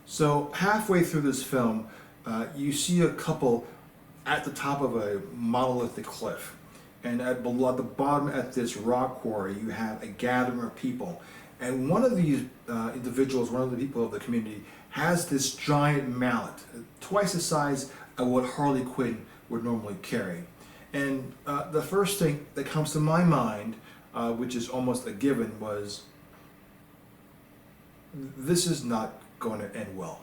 So halfway through this film, you see a couple at the top of a monolithic cliff. And at the bottom at this rock quarry, you have a gathering of people. And one of these individuals, one of the people of the community, has this giant mallet, twice the size of what Harley Quinn would normally carry. And the first thing that comes to my mind, which is almost a given, was this is not going to end well.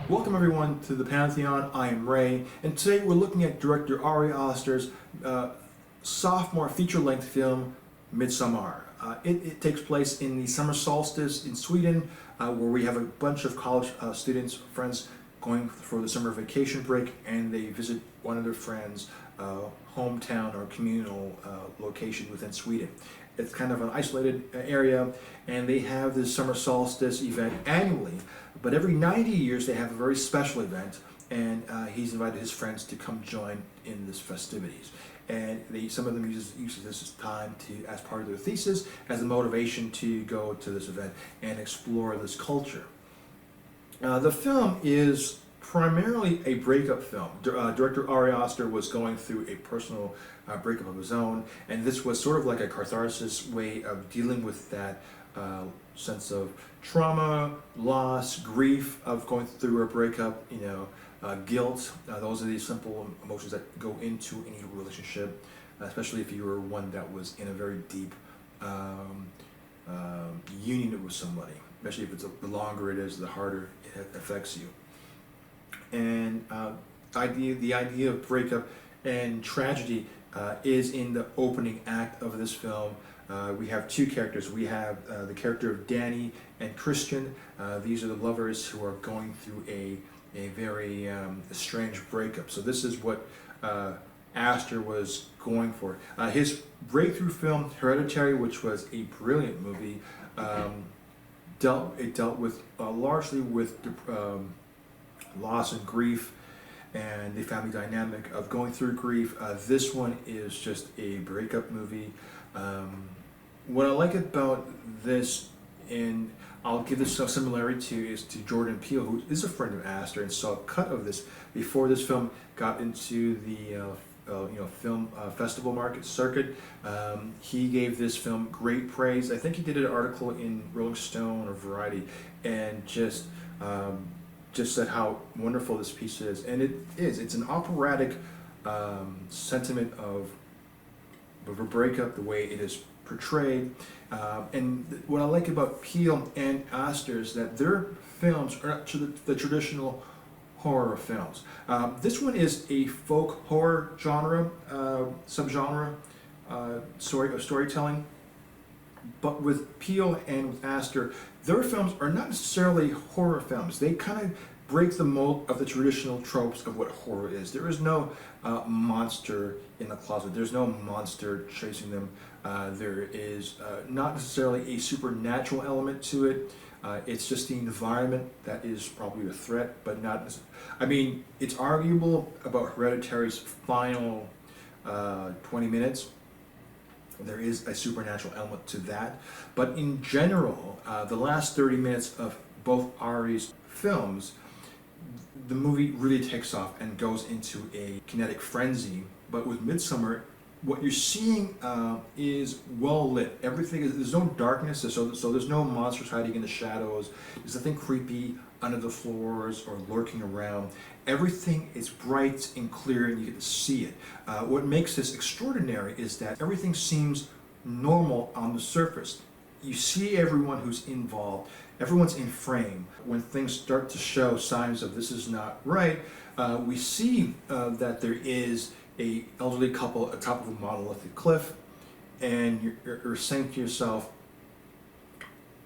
Welcome everyone to the Pantheon. I am Ray, and today we're looking at director Ari Aster's sophomore feature-length film, Midsommar. It takes place in the summer solstice in Sweden, where we have a bunch of college students, friends, going for the summer vacation break, and they visit one of their friends' hometown or communal location within Sweden. It's kind of an isolated area, and they have this summer solstice event annually, but every 90 years they have a very special event, and he's invited his friends to come join in this festivities. And some of them use this as time as part of their thesis, as a motivation to go to this event and explore this culture. The film is primarily a breakup film. Director Ari Aster was going through a personal breakup of his own, and this was sort of like a catharsis way of dealing with that sense of trauma, loss, grief of going through a breakup, guilt. Those are the simple emotions that go into any relationship, especially if you were one that was in a very deep union with somebody. Especially if the longer it is, the harder it affects you. And the idea of breakup and tragedy is in the opening act of this film. We have two characters. We have the character of Danny and Christian. These are the lovers who are going through a very strange breakup. So this is what Aster was going for. His breakthrough film, Hereditary, which was a brilliant movie, dealt with largely with loss and grief and the family dynamic of going through grief. This one is just a breakup movie. What I like about this, and I'll give this a similarity to Jordan Peele, who is a friend of Aster and saw a cut of this before this film got into the film festival market circuit. He gave this film great praise. I think he did an article in Rolling Stone or Variety, and just said how wonderful this piece is. And it is. It's an operatic sentiment of a breakup, the way it is portrayed. And what I like about Peele and Aster is that their films are not the traditional horror films. This one is a folk horror genre, subgenre of storytelling. But with Peele and with Aster, their films are not necessarily horror films. They kind of break the mold of the traditional tropes of what horror is. There is no monster in the closet. There's no monster chasing them. There is not necessarily a supernatural element to it. It's just the environment that is probably a threat, but not. I mean, it's arguable about Hereditary's final 20 minutes. There is a supernatural element to that, but in general, the last 30 minutes of both Ari's films, the movie really takes off and goes into a kinetic frenzy. But with Midsommar, what you're seeing is well lit. There's no darkness, so there's no monsters hiding in the shadows. There's nothing creepy under the floors or lurking around. Everything is bright and clear, and you get to see it. What makes this extraordinary is that everything seems normal on the surface. You see everyone who's involved. Everyone's in frame. When things start to show signs of this is not right, we see that there is a elderly couple atop of a monolithic cliff, and you're saying to yourself,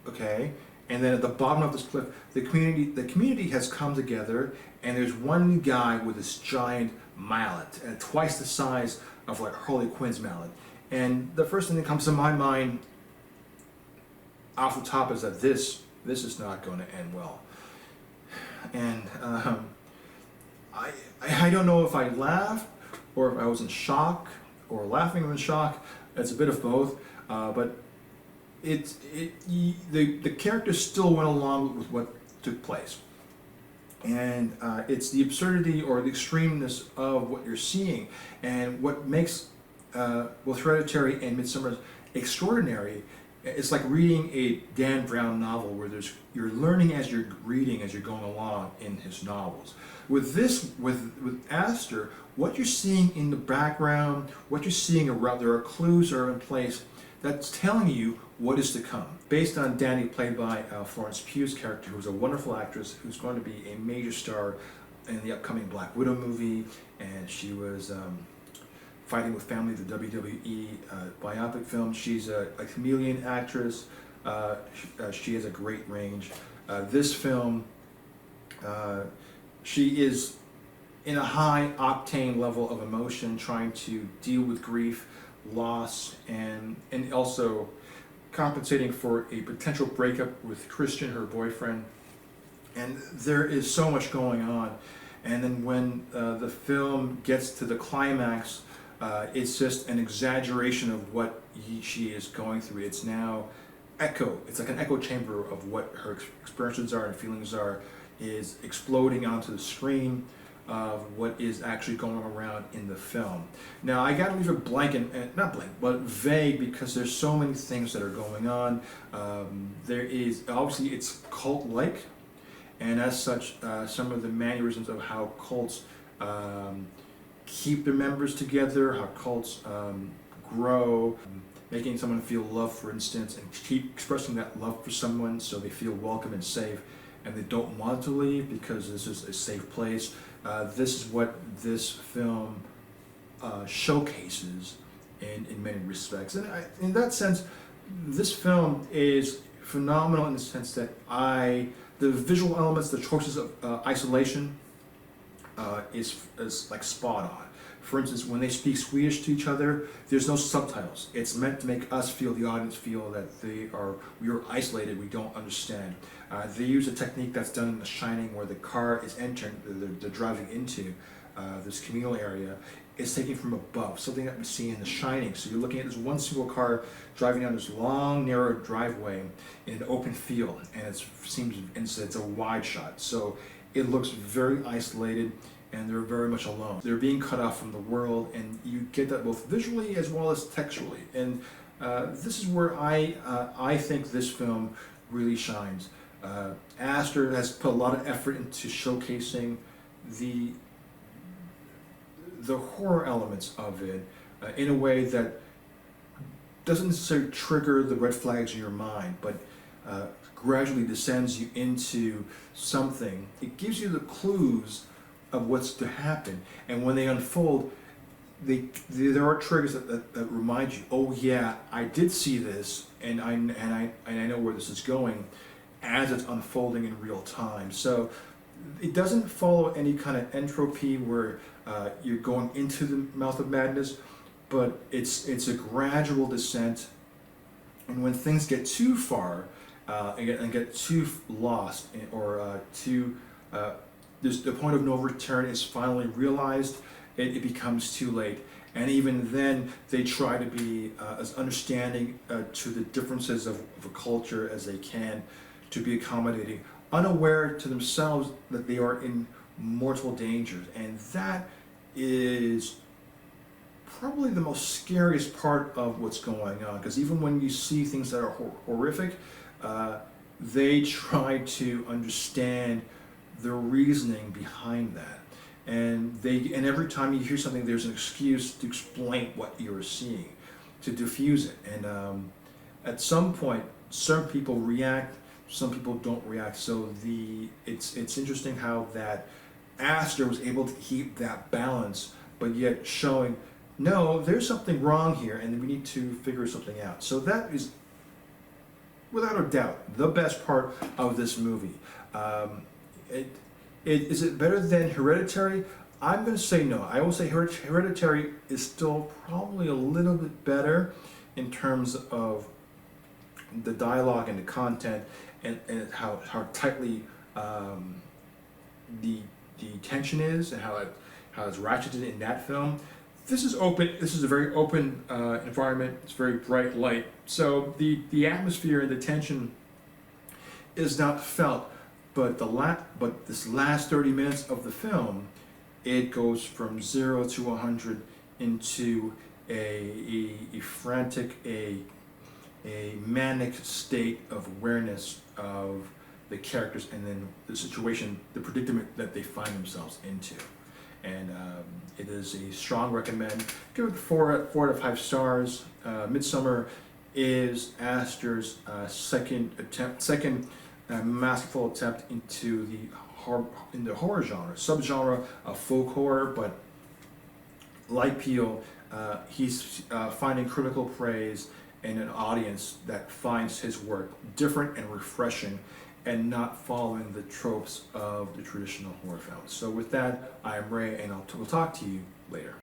okay, and then at the bottom of this cliff, the community has come together, and there's one guy with this giant mallet, twice the size of like Harley Quinn's mallet. And the first thing that comes to my mind off the top is that this is not going to end well. And I don't know if I laughed or if I was in shock or laughing or in shock. It's a bit of both, but the characters still went along with what took place, and it's the absurdity or the extremeness of what you're seeing, and what makes both Hereditary and Midsommar extraordinary. It's like reading a Dan Brown novel where you're learning as you're reading, as you're going along in his novels. With this, with Aster, what you're seeing in the background, what you're seeing around, there are clues that are in place that's telling you what is to come. Based on Danny, played by Florence Pugh's character, who's a wonderful actress, who's going to be a major star in the upcoming Black Widow movie, and she was Fighting with Family, the WWE biopic film. She's a chameleon actress. She has a great range. This film, she is in a high octane level of emotion, trying to deal with grief, loss, and also compensating for a potential breakup with Christian, her boyfriend. And there is so much going on. And then when the film gets to the climax, it's just an exaggeration of what she is going through. It's now it's like an echo chamber of what her experiences are and feelings are, is exploding onto the screen of what is actually going around in the film. Now I gotta leave it blank, and not blank, but vague, because there's so many things that are going on. There is, obviously it's cult-like, and as such, some of the mannerisms of how cults keep their members together, how cults grow, making someone feel love, for instance, and keep expressing that love for someone so they feel welcome and safe, and they don't want to leave because this is a safe place. This is what this film showcases in many respects. And in that sense, this film is phenomenal in the sense that the visual elements, the choices of isolation, is like spot on. For instance, when they speak Swedish to each other, there's no subtitles. It's meant to make us feel, the audience feel, that we are isolated, we don't understand. They use a technique that's done in The Shining, where the car is entering, they're driving into this communal area, is taken from above, something that we see in The Shining. So you're looking at this one single car driving down this long, narrow driveway in an open field, and it's a wide shot. So it looks very isolated, and they're very much alone. They're being cut off from the world, and you get that both visually as well as textually. And this is where I think this film really shines. Aster has put a lot of effort into showcasing the horror elements of it in a way that doesn't necessarily trigger the red flags in your mind, but gradually descends you into something. It gives you the clues of what's to happen, and when they unfold, there are triggers that remind you, oh yeah, I did see this, and I know where this is going, as it's unfolding in real time. So it doesn't follow any kind of entropy where you're going into the mouth of madness, but it's a gradual descent, and when things get too far and get too lost, or the point of no return is finally realized, it becomes too late. And even then, they try to be as understanding to the differences of a culture as they can, to be accommodating, unaware to themselves that they are in mortal danger. And that is probably the most scariest part of what's going on, because even when you see things that are horrific, they try to understand the reasoning behind that, and every time you hear something, there's an excuse to explain what you're seeing, to diffuse it. And at some point, certain people react, some people don't react. So it's interesting how that Aster was able to keep that balance, but yet showing, no, there's something wrong here, and we need to figure something out. So that without a doubt, the best part of this movie. Is it better than Hereditary? I'm going to say no. I will say Hereditary is still probably a little bit better in terms of the dialogue and the content, and how tightly the tension is, and how it's ratcheted in that film. This is open. This is a very open environment. It's very bright light. So the atmosphere and the tension is not felt. But this last 30 minutes of the film, it goes from 0 to 100 into a frantic, a manic state of awareness of the characters, and then the situation, the predicament that they find themselves into. And it is a strong recommend. Give it 4 out of 5 stars. Midsommar is Aster's second masterful attempt into the horror genre, subgenre of folk horror. But like Peele, he's finding critical praise and an audience that finds his work different and refreshing, and not following the tropes of the traditional horror films. So with that, I am Ray, and we'll talk to you later.